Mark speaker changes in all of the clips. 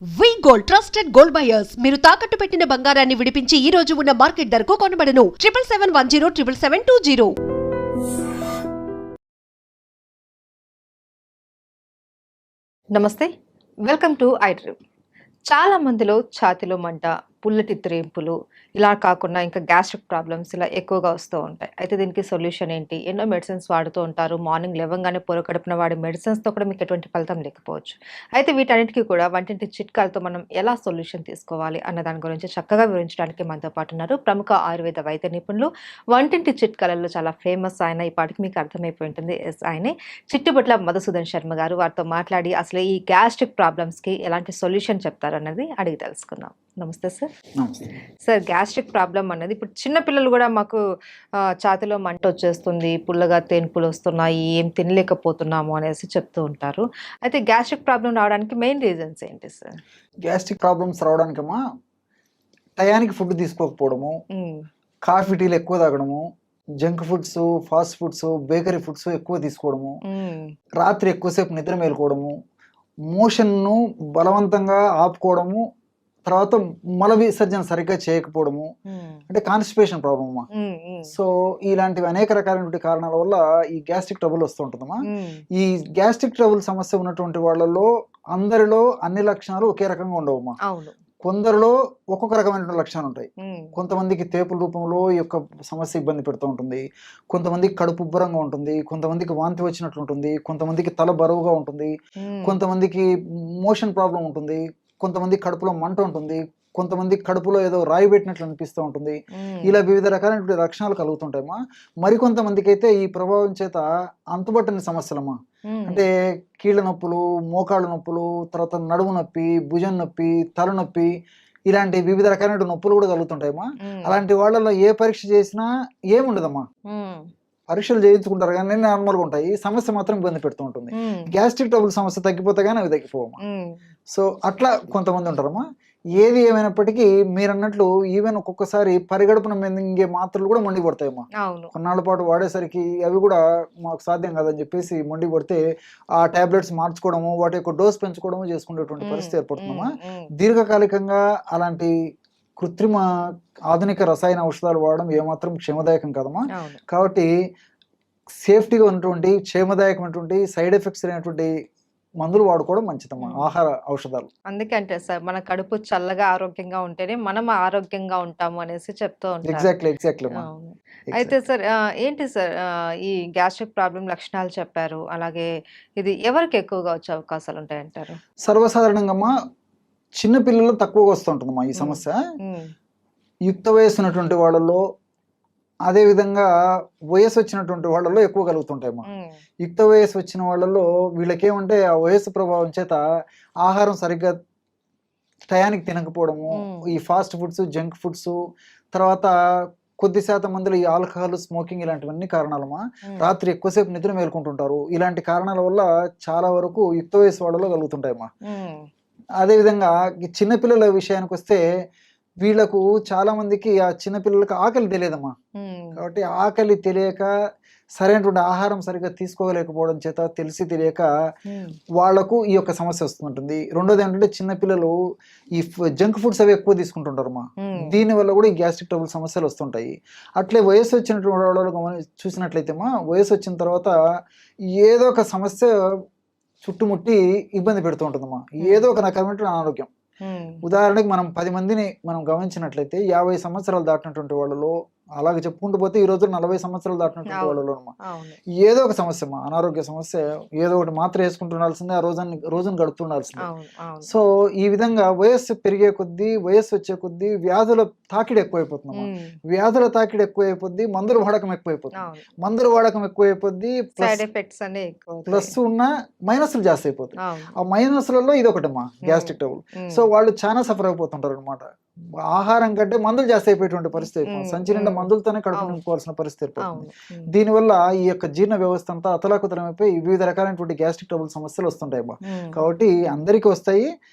Speaker 1: వి gold trusted gold buyers మీరు తాకట్టు పెట్టిన బంగారాన్ని విడిపించి ఈ రోజు ఉన్న మార్కెట్ ధరకు కొనబడను 7771077720.
Speaker 2: నమస్తే, వెల్కమ్ టు ఐడ్రీమ్. చాలా మందిలో ఛాతిలో మంట, పుల్లటి త్రేంపులు, ఇలా కాకుండా ఇంకా గ్యాస్ట్రిక్ ప్రాబ్లమ్స్ ఇలా ఎక్కువగా వస్తూ ఉంటాయి. అయితే దీనికి సొల్యూషన్ ఏంటి? ఎన్నో మెడిసిన్స్ వాడుతూ ఉంటారు. మార్నింగ్ లేవగానే పొర కడుపున వాడే మెడిసిన్స్తో కూడా మీకు ఎటువంటి ఫలితం లేకపోవచ్చు. అయితే వీటన్నిటికీ కూడా వంటింటి చిట్కాలతో మనం ఎలా సొల్యూషన్ తీసుకోవాలి అన్న దాని గురించి చక్కగా వివరించడానికి మనతో పాటు ఉన్నారు ప్రముఖ ఆయుర్వేద వైద్య నిపుణులు, వంటింటి చిట్కాలలో చాలా ఫేమస్ ఆయన. ఈ పాటికి మీకు అర్థమైపోయి ఉంటుంది. ఆయనే చిట్టుబట్ల మధుసూదన్ శర్మ గారు. వారితో మాట్లాడి అసలు ఈ గ్యాస్ట్రిక్ ప్రాబ్లమ్స్కి ఎలాంటి సొల్యూషన్ చెప్తారన్నది అడిగి తెలుసుకుందాం. నమస్తే సార్. సార్, గ్యాస్ట్రిక్ ప్రాబ్లం అనేది ఇప్పుడు చిన్నపిల్లలు కూడా మాకు ఛాతిలో మంట వచ్చేస్తుంది, పుల్లగా తేన్పులు వస్తున్నాయి, ఏం తినలేకపోతున్నాము అనేసి చెప్తూ ఉంటారు. అయితే గ్యాస్ట్రిక్ ప్రాబ్లం రావడానికి మెయిన్ రీజన్స్ ఏంటి సార్?
Speaker 3: గ్యాస్ట్రిక్ ప్రాబ్లమ్స్ రావడానికమ్మా టయానికి ఫుడ్ తీసుకోకపోవడము, కాఫీ టీలు ఎక్కువ తాగడము, junk foods, fast foods, bakery foods ఎక్కువ తీసుకోవడము, రాత్రి ఎక్కువసేపు నిద్ర మేలుకోవడము, మోషన్ను బలవంతంగా ఆపుకోవడము, తర్వాత మల విసర్జన సరిగ్గా చేయకపోవడము, అంటే కాన్స్టిపేషన్ ప్రాబ్లమ్. సో ఇలాంటివి అనేక రకాలైనటువంటి కారణాల వల్ల ఈ గ్యాస్ట్రిక్ ట్రబుల్ వస్తూ ఉంటుందమ్మా. ఈ గ్యాస్ట్రిక్ ట్రబుల్ సమస్య ఉన్నటువంటి వాళ్ళలో అందరిలో అన్ని లక్షణాలు ఒకే రకంగా ఉండవమ్మా. కొందరిలో ఒక్కొక్క రకమైన లక్షణాలు ఉంటాయి. కొంతమందికి తేపుల రూపంలో ఈ యొక్క సమస్య ఇబ్బంది పెడుతూ ఉంటుంది, కొంతమందికి కడుపు ఉబ్బరంగా ఉంటుంది, కొంతమందికి వాంతి వచ్చినట్లు ఉంటుంది, కొంతమందికి తల బరువుగా ఉంటుంది, కొంతమందికి మోషన్ ప్రాబ్లం ఉంటుంది, కొంతమంది కడుపులో మంట ఉంటుంది, కొంతమంది కడుపులో ఏదో రాయి పెట్టినట్లు అనిపిస్తూ ఉంటుంది. ఇలా వివిధ రకాలైన లక్షణాలు కలుగుతుంటాయమ్మా. మరికొంతమందికి అయితే ఈ ప్రభావం చేత అంతుబట్టని సమస్యలమ్మా, అంటే కీళ్ళ నొప్పులు, మోకాళ్ళ నొప్పులు, తర్వాత నడుము నొప్పి, భుజం నొప్పి, తలనొప్పి, ఇలాంటి వివిధ రకాలైన నొప్పులు కూడా కలుగుతుంటాయమ్మా. అలాంటి వాళ్ళలో ఏ పరీక్ష చేసినా ఏముండదమ్మా, పరీక్షలు చేయించుకుంటారు కానీ నార్మల్గా ఉంటాయి, సమస్య మాత్రం ఇబ్బంది పెడుతూ ఉంటుంది. గ్యాస్ట్రిక్ ట్రబుల్ సమస్య తగ్గిపోతే కానీ అవి తగ్గిపోవమ్మా. సో అట్లా కొంతమంది ఉంటారమ్మా. ఏది ఏమైనప్పటికీ మీరు అన్నట్లు ఈవెన్ ఒక్కొక్కసారి పరిగడుపున మింగే మాత్రలు కూడా మొండి పడతాయమ్మా. కొన్నాళ్ళ పాటు వాడేసరికి అవి కూడా మాకు సాధ్యం కాదని చెప్పేసి మొండి పడితే ఆ టాబ్లెట్స్ మార్చుకోవడము, వాటి యొక్క డోస్ పెంచుకోవడము చేసుకునేటువంటి పరిస్థితి ఏర్పడుతుందమ్మా. దీర్ఘకాలికంగా అలాంటి కృత్రిమ ఆధునిక రసాయన ఔషధాలు వాడడం ఏమాత్రం క్షేమదాయకం కాదమ్మా. కాబట్టి సేఫ్టీగా ఉన్నటువంటి క్షేమదాయకమైనటువంటి సైడ్ ఎఫెక్ట్స్ అయినటువంటి మందులు వాడుకోవడం మంచిదమ్మా, ఆహార ఔషధాలు.
Speaker 2: అందుకంటే సార్, మన కడుపు చల్లగా ఆరోగ్యంగా ఉంటేనే మనం ఆరోగ్యంగా ఉంటాము అనేసి చెప్తూ ఉంటారు.
Speaker 3: ఎగ్జాక్ట్లీ.
Speaker 2: అయితే సార్, ఏంటి సార్ ఈ గ్యాస్ట్రిక్ ప్రాబ్లం లక్షణాలు చెప్పారు, అలాగే ఇది ఎవరికి ఎక్కువగా వచ్చే అవకాశాలు ఉంటాయంటారు?
Speaker 3: సర్వసాధారణంగా అమ్మా చిన్న పిల్లలు తక్కువగా వస్తుంటుందమ్మా ఈ సమస్య. యుక్త వయస్సు ఉన్నటువంటి వాళ్ళలో, అదేవిధంగా వయసు వచ్చినటువంటి వాళ్ళలో ఎక్కువ కలుగుతుంటాయమ్మా. యుక్త వయసు వచ్చిన వాళ్ళలో వీళ్ళకేమంటే ఆ వయస్సు ప్రభావం చేత ఆహారం సరిగ్గా టయానికి తినకపోవడము, ఈ ఫాస్ట్ ఫుడ్స్, జంక్ ఫుడ్స్, తర్వాత కొద్ది శాతం మందిలో ఈ ఆల్కహాల్, స్మోకింగ్ ఇలాంటివన్నీ కారణాలమ్మా. రాత్రి ఎక్కువసేపు నిద్ర మేలుకుంటుంటారు. ఇలాంటి కారణాల వల్ల చాలా వరకు యుక్త వయసు వాళ్ళలో కలుగుతుంటాయమ్మా. అదేవిధంగా చిన్నపిల్లల విషయానికి వస్తే వీళ్ళకు చాలా మందికి ఆ చిన్నపిల్లలకు ఆకలి తెలియదమ్మా. కాబట్టి ఆకలి తెలియక సరైనటువంటి ఆహారం సరిగ్గా తీసుకోలేకపోవడం చేత తెలిసి తెలియక వాళ్లకు ఈ యొక్క సమస్య వస్తుంటుంది. రెండోది ఏంటంటే చిన్నపిల్లలు ఈ జంక్ ఫుడ్స్ అవి ఎక్కువ తీసుకుంటుంటారమ్మా. దీనివల్ల కూడా ఈ గ్యాస్ట్రిక్ ట్రబుల్ సమస్యలు వస్తుంటాయి. అట్లే వయసు వచ్చినటువంటి వాళ్ళు చూసినట్లయితే వయసు వచ్చిన తర్వాత ఏదో ఒక సమస్య చుట్టుముట్టి ఇబ్బంది పెడుతూ ఉంటుందమ్మా, ఏదో ఒక రకమైన అనారోగ్యం. ఉదాహరణకి మనం 10 మందిని మనం గమనించినట్లయితే 50 సంవత్సరాలు దాటినటువంటి వాళ్ళలో, అలాగే చెప్పుకుంటూ పోతే ఈ రోజు 40 సంవత్సరాలు దాటినటువంటి వాళ్ళలో ఏదో ఒక సమస్య, అనారోగ్య సమస్య, ఏదో ఒకటి మాత్రం వేసుకుంటుండాల్సిందే, ఆ రోజును గడుపుతుండాల్సిందే. సో ఈ విధంగా వయస్సు పెరిగే కొద్దీ, వయస్సు వచ్చే కొద్దీ వ్యాధుల తాకిడి ఎక్కువైపోతుందమ్మా. వ్యాధుల తాకిడి ఎక్కువైపోద్ది, మందుల వాడకం ఎక్కువైపోతుంది. మందుల వాడకం ఎక్కువైపోద్ది, ప్లస్ ఉన్న మైనస్లు జాస్తి అయిపోతాయి. ఆ మైనస్లలో ఇది ఒకటమ్మా గ్యాస్ట్రిక్ ట్రబుల్. సో వాళ్ళు చాలా సఫర్ అయిపోతుంటారు అనమాట. ఆహారం కంటే మందులు జాస్తి అయిపోయేటువంటి పరిస్థితి. సంచి నిండా మందులతోనే కడుపు
Speaker 2: అవును.
Speaker 3: నింపుకోవాల్సిన పరిస్థితి ఏర్పడుతుంది.
Speaker 2: అవును.
Speaker 3: దీనివల్ల ఈ యొక్క జీర్ణ వ్యవస్థ అంతా అతలాకుతలమైపోయి వివిధ రకాలైనటువంటి గ్యాస్ట్రిక్ ట్రబుల్ సమస్యలు వస్తుంటాయి అమ్మా. కాబట్టి అందరికీ వస్తాయి,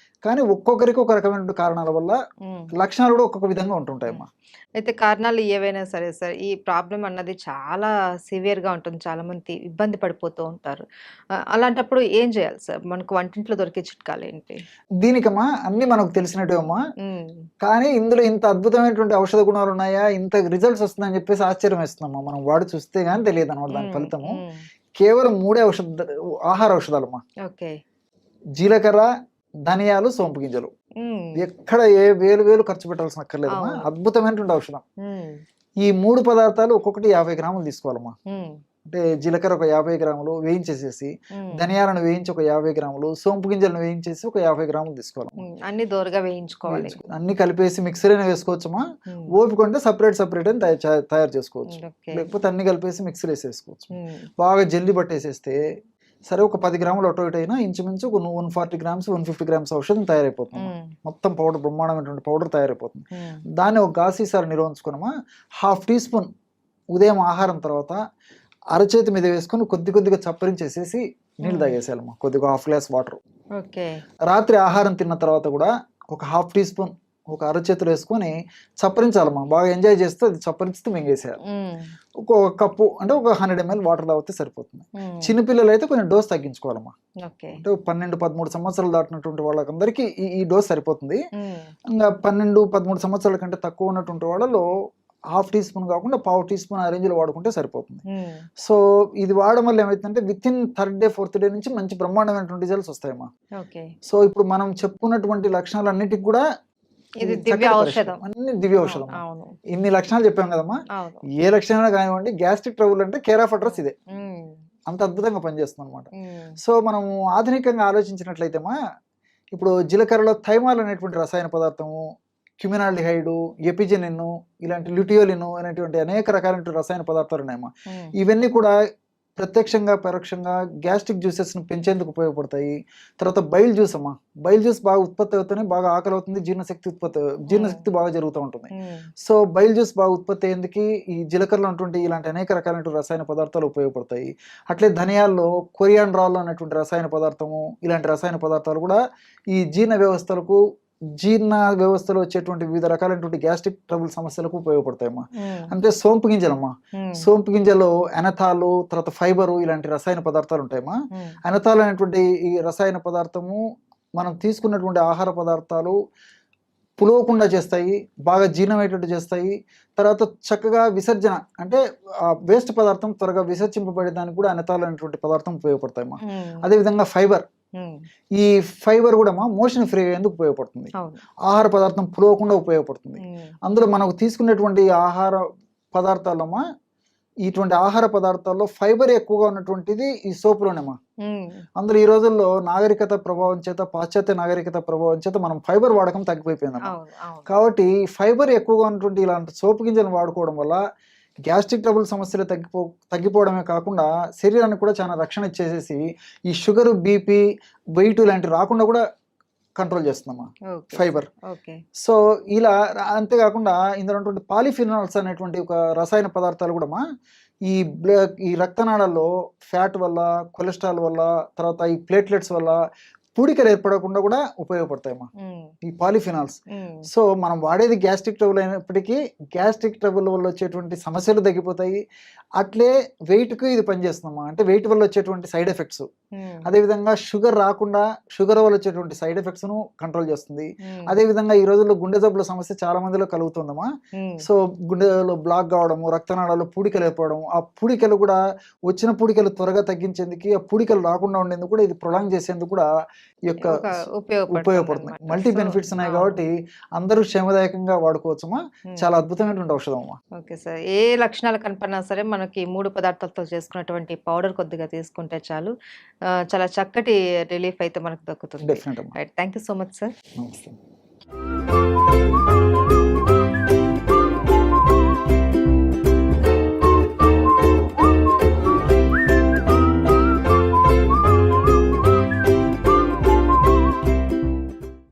Speaker 3: కానీ ఒక్కొక్కరికి ఒక రకమైనటువంటి కారణాల వల్ల లక్షణాలు కూడా ఒక్కొక్క విధంగా ఉంటుంటాయి అమ్మా.
Speaker 2: అయితే కారణాలు ఏవైనా సరే సార్, ఈ ప్రాబ్లం అన్నది చాలా సివియర్‌గా ఉంటుంది. చాలా మంది ఇబ్బంది పడిపోతూ ఉంటారు. అలాంటప్పుడు ఏం చేయాలి సార్? మనకు వంటింట్లో దొరికే చిట్కాలేంటి?
Speaker 3: దీనికమ్మా అన్ని మనకు తెలిసినట్టే అమ్మా,
Speaker 2: హ్మ్.
Speaker 3: కానీ ఇందులో ఇంత అద్భుతమైనటువంటి ఔషధ గుణాలు ఉన్నాయా, ఇంత రిజల్ట్స్ వస్తుందని చెప్పేసి ఆశ్చర్యం వేస్తుందమ్మా. మనం వాడి చూస్తే గానీ తెలియదు అన్నమాట దాని ఫలితము. కేవలం 3 ఆహార ఔషధాలమ్మా.
Speaker 2: ఓకే.
Speaker 3: జీలకర్ర, ధనియాలు, సోంపు గింజలు. ఎక్కడ ఏ వేలు ఖర్చు పెట్టాల్సిన అక్కర్లేదమ్మా.
Speaker 2: అవును.
Speaker 3: అద్భుతమైనటువంటి ఔషధం. ఈ 3 పదార్థాలు ఒక్కొక్కటి 50 గ్రాములు తీసుకోవాలమ్మా. అంటే జీలకర్ర ఒక 50 గ్రాములు వేయించేసేసి, ధనియాలను వేయించి ఒక 50 గ్రాములు, సోంపు గింజలను వేయించేసి ఒక 50 గ్రాములు తీసుకోవాలి.
Speaker 2: అన్ని దోరగా వేయించుకోవాలి.
Speaker 3: అన్ని కలిపేసి మిక్సర్ అయినా వేసుకోవచ్చమ్మా. ఓపిక ఉంటే సపరేట్ అని తయారు చేసుకోవచ్చు. లేకపోతే అన్ని కలిపేసి మిక్సర్ వేసేసుకోవచ్చు. బాగా జల్లి పట్టేసేస్తే సరే ఒక 10 గ్రాములు అటు ఇటు అయినా ఇంచుమించు 140 గ్రామ్స్ 150 గ్రామ్స్ ఔషధం తయారైపోతుంది. మొత్తం పౌడర్, బ్రహ్మాండమైనటువంటి పౌడర్ తయారైపోతుంది. దాన్ని ఒక గాసీసారి నిల్వ ఉంచుకున్నామా, 1/2 టీ స్పూన్ ఉదయం ఆహారం తర్వాత అరచేతి మీద వేసుకొని కొద్దిగా చప్పరించేసేసి నీళ్ళు తాగేసేయాలమ్మా. కొద్దిగా 1/2 గ్లాస్ వాటర్. రాత్రి ఆహారం తిన్న తర్వాత కూడా ఒక 1/2 టీ స్పూన్ ఒక అరచేతులు వేసుకొని చప్పరించాలమ్మా. బాగా ఎంజాయ్ చేస్తే అది చప్పరిస్తూ మింగేసేయాలి. ఒక కప్పు అంటే ఒక 100 ml వాటర్ తాగితే సరిపోతుంది. చిన్నపిల్లలు అయితే కొంచెం డోస్ తగ్గించుకోవాలమ్మా. అంటే 12-13 సంవత్సరాలు దాటినటువంటి వాళ్ళకందరికీ ఈ డోస్ సరిపోతుంది. ఇంకా 12-13 సంవత్సరాల కంటే తక్కువ ఉన్నటువంటి వాళ్ళలో 1/2 టీ స్పూన్ కాకుండా 1/4 టీ స్పూన్ ఆ రేంజ్లో వాడుకుంటే సరిపోతుంది. సో ఇది వాడడం వల్ల ఏమైతుందంటే with-in 3rd day 4th day నుంచి మంచి బ్రహ్మాండమైనటువంటి రిజల్ట్స్ వస్తాయమ్మా. సో ఇప్పుడు మనం చెప్పుకున్నటువంటి లక్షణాలన్నిటికి కూడా
Speaker 2: ఇది దివ్య ఔషధం.
Speaker 3: అన్ని దివ్య ఔషధం. ఇన్ని లక్షణాలు చెప్పాం కదమ్మా. ఏ లక్షణాలు కానివ్వండి, గ్యాస్ట్రిక్ ట్రబుల్ అంటే కేర్ ఆఫ్ అడ్రస్ ఇదే. అంత అద్భుతంగా పనిచేస్తుంది అనమాట. సో మనము ఆధునికంగా ఆలోచించినట్లయితేమా, ఇప్పుడు జీలకర్రలో థైమాల్ అనేటువంటి రసాయన పదార్థము, క్యుమినాల్డిహైడ్, ఎపిజెనిన్, ఇలాంటి ల్యూటియోలిన్ అనేటువంటి అనేక రకాలైన రసాయన పదార్థాలు ఉన్నాయమ్మా. ఇవన్నీ కూడా ప్రత్యక్షంగా పరోక్షంగా గ్యాస్ట్రిక్ జ్యూసెస్ను పెంచేందుకు ఉపయోగపడతాయి. తర్వాత బైల్ జ్యూస్ అమ్మా. బైల్ జ్యూస్ బాగా ఉత్పత్తి అవుతూనే బాగా ఆకలి అవుతుంది, జీర్ణశక్తి బాగా జరుగుతూ ఉంటుంది. సో బైల్ జ్యూస్ బాగా ఉత్పత్తి అయ్యేందుకు ఈ జీలకర్రలో ఉన్నటువంటి ఇలాంటి అనేక రకాలైన రసాయన పదార్థాలు ఉపయోగపడతాయి. అట్లే ధనియాల్లో కొరియాండ్రాల్ అనేటువంటి రసాయన పదార్థము, ఇలాంటి రసాయన పదార్థాలు కూడా ఈ జీర్ణ వ్యవస్థలో వచ్చేటువంటి వివిధ రకాలైనటువంటి గ్యాస్ట్రిక్ ట్రబుల్ సమస్యలకు ఉపయోగపడతాయమ్మా. అంటే సోంపు గింజలమ్మా. సోంపు గింజలో ఎనథాలు, తర్వాత ఫైబరు, ఇలాంటి రసాయన పదార్థాలు ఉంటాయమ్మా. ఎనథాల్ అనేటువంటి ఈ రసాయన పదార్థము మనం తీసుకున్నటువంటి ఆహార పదార్థాలు పులవకుండా చేస్తాయి, బాగా జీర్ణమయ్యేటట్టు చేస్తాయి. తర్వాత చక్కగా విసర్జన అంటే వేస్ట్ పదార్థం త్వరగా విసర్జింపబడేదానికి కూడా ఎనథాల్ అనేటువంటి పదార్థం ఉపయోగపడతాయమ్మా. అదేవిధంగా ఫైబర్, ఈ ఫైబర్ కూడా మోషన్ ఫ్రీ అయ్యేందుకు ఉపయోగపడుతుంది. ఆహార పదార్థం పులవకుండా ఉపయోగపడుతుంది. అందులో మనకు తీసుకునేటువంటి ఆహార పదార్థాలమ్మా, ఇటువంటి ఆహార పదార్థాల్లో ఫైబర్ ఎక్కువగా ఉన్నటువంటిది ఈ సోపులోనేమా. అందులో ఈ రోజుల్లో నాగరికత ప్రభావం చేత, పాశ్చాత్య నాగరికత ప్రభావం చేత మనం ఫైబర్ వాడకం తగ్గిపోయిపోయిందమ్మా. కాబట్టి ఫైబర్ ఎక్కువగా ఉన్నటువంటి ఇలాంటి సోపు గింజలు వాడుకోవడం వల్ల గ్యాస్ట్రిక్ ట్రబుల్ సమస్యలు తగ్గిపోవడమే కాకుండా శరీరానికి కూడా చాలా రక్షణ ఇచ్చేసేసి ఈ షుగర్, బీపీ, వెయిట్ ఇలాంటివి రాకుండా కూడా కంట్రోల్ చేస్తుందమ్మా ఫైబర్. సో ఇలా అంతేకాకుండా ఇందులో ఉన్నటువంటి పాలిఫినాల్స్ అనేటువంటి ఒక రసాయన పదార్థాలు కూడా ఈ రక్తనాళాల్లో ఫ్యాట్ వల్ల, కొలెస్ట్రాల్ వల్ల, తర్వాత ఈ ప్లేట్లెట్స్ వల్ల పూడికలు ఏర్పడకుండా కూడా ఉపయోగపడతాయమ్మా ఈ పాలిఫినాల్స్. సో మనం వాడేది గ్యాస్ట్రిక్ ట్రబుల్ అయినప్పటికీ గ్యాస్ట్రిక్ ట్రబుల్ వల్ల వచ్చేటువంటి సమస్యలు తగ్గిపోతాయి. అట్లే వెయిట్కు ఇది పనిచేస్తుందమ్మా. అంటే వెయిట్ వల్ల వచ్చేటువంటి సైడ్ ఎఫెక్ట్స్, అదేవిధంగా షుగర్ రాకుండా షుగర్ వల్ల వచ్చేటువంటి సైడ్ ఎఫెక్ట్స్ను కంట్రోల్ చేస్తుంది. అదేవిధంగా ఈ రోజుల్లో గుండె జబ్బుల సమస్య చాలా మందిలో కలుగుతుందమ్మా. సో గుండెలో బ్లాక్ కావడము, రక్తనాళాల్లో పూడికలు ఏర్పడము, ఆ పూడికలు కూడా వచ్చిన పూడికలు త్వరగా తగ్గించేందుకు, ఆ పూడికలు రాకుండా ఉండేందుకు కూడా ఇది ప్రొలాంగ్ చేసేందుకు కూడా ఈ యొక్క ఉపయోగపడుతుంది. మల్టీ బెనిఫిట్స్ ఉన్నాయి కాబట్టి అందరూ క్షేమదాయకంగా వాడుకోవచ్చమ్మా. చాలా అద్భుతమైనటువంటి ఔషధం అమ్మా.
Speaker 2: ఓకే సార్, ఏ లక్షణాలు కనపడినా సరే మనకి 3 పదార్థాలతో చేసుకున్నటువంటి పౌడర్ కొద్దిగా తీసుకుంటే చాలు, చాలా చక్కటి రిలీఫ్ అయితే మనకు దక్కుతుంది.
Speaker 3: డెఫినెట్ అమ్మా.
Speaker 2: Thank you so much sir.
Speaker 3: నమస్తే.